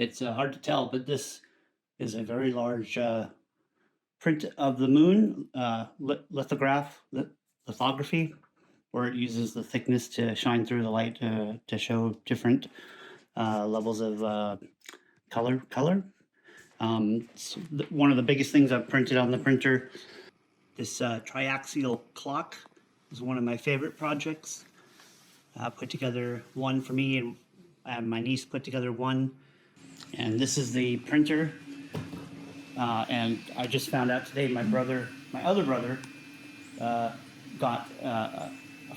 It's hard to tell, but this is a very large print of the moon, lithography, where it uses the thickness to shine through the light to show different levels of color. One of the biggest things I've printed on the printer, this triaxial clock is one of my favorite projects. I put together one for me, and my niece put together one. And this is the printer. And I just found out today my other brother, got a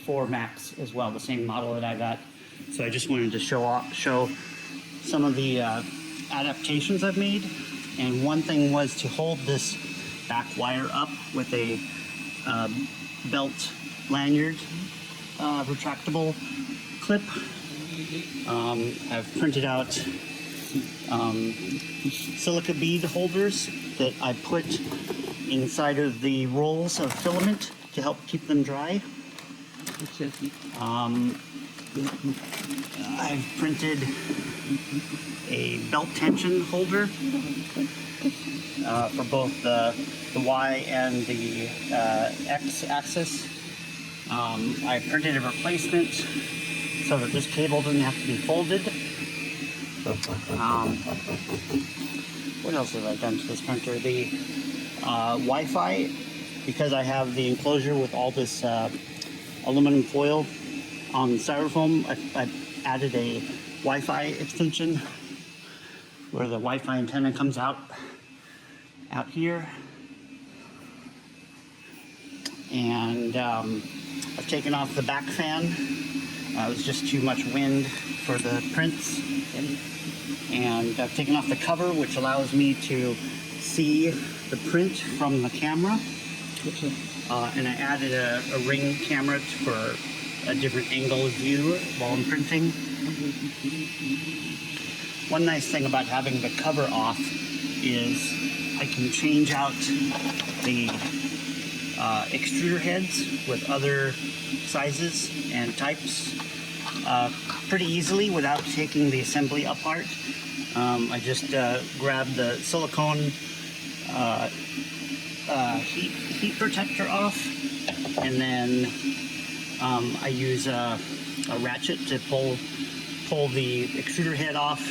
4 Max as well, the same model that I got. So I just wanted to show some of the adaptations I've made. And one thing was to hold this back wire up with a belt lanyard retractable clip. I've printed out silica bead holders that I put inside of the rolls of filament to help keep them dry. I've printed a belt tension holder for both the Y and the X axis. I printed a replacement so that this cable doesn't have to be folded. What else have I done to this printer? The Wi-Fi, because I have the enclosure with all this aluminum foil on styrofoam, I added a Wi-Fi extension where the Wi-Fi antenna comes out here. And I've taken off the back fan. It was just too much wind for the prints. And I've taken off the cover, which allows me to see the print from the camera. And I added a ring camera for a different angle of view while I'm printing. One nice thing about having the cover off is I can change out the extruder heads with other sizes and types pretty easily without taking the assembly apart. I just grab the silicone heat protector off, and then I use a ratchet to pull the extruder head off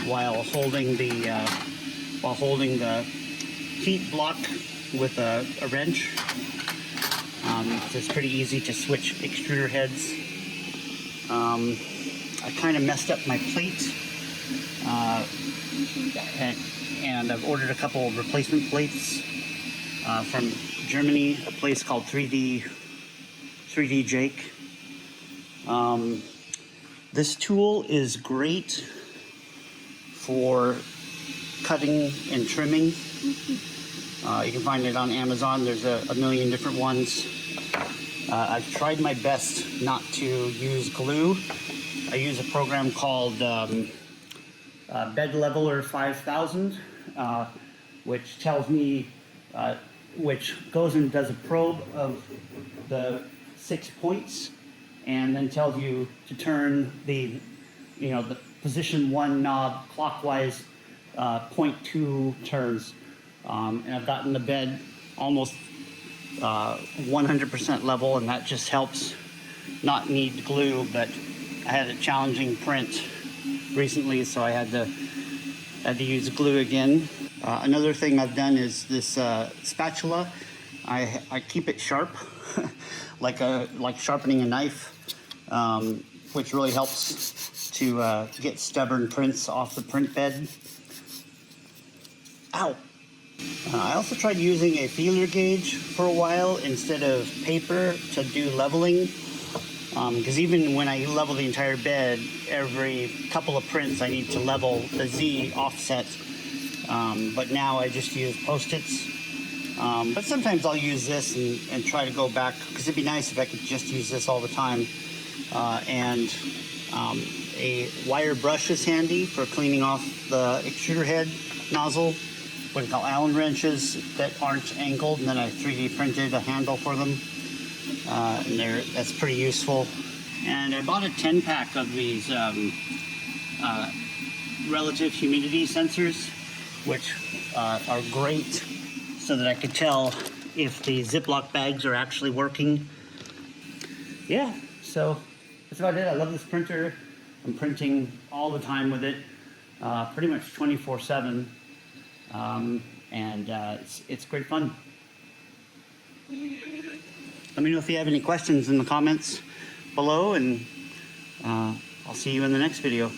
while holding the heat block with a wrench. So it's pretty easy to switch extruder heads. I kind of messed up my plate, and I've ordered a couple of replacement plates from Germany, a place called 3D Jake. This tool is great for cutting and trimming. You can find it on Amazon. There's a million different ones. I've tried my best not to use glue. I use a program called Bed Leveler 5000, which tells me, which goes and does a probe of the 6 points, and then tells you to turn the position 1 knob clockwise 0.2 turns. And I've gotten the bed almost 100% level, and that just helps not need glue. But I had a challenging print recently, so I had to use glue again. Another thing I've done is this spatula. I keep it sharp, like sharpening a knife, which really helps to get stubborn prints off the print bed. Ow! I also tried using a feeler gauge for a while instead of paper to do leveling, because even when I level the entire bed, every couple of prints I need to level the Z offset, but now I just use Post-its. But sometimes I'll use this and try to go back, because it'd be nice if I could just use this all the time. And a wire brush is handy for cleaning off the extruder head nozzle. What we call Allen wrenches that aren't angled, and then I 3D printed a handle for them. And that's pretty useful. And I bought a 10-pack of these relative humidity sensors, which are great so that I could tell if the Ziploc bags are actually working. Yeah, so that's about it. I love this printer. I'm printing all the time with it, pretty much 24/7, and it's great fun. Let me know if you have any questions in the comments below, and I'll see you in the next video.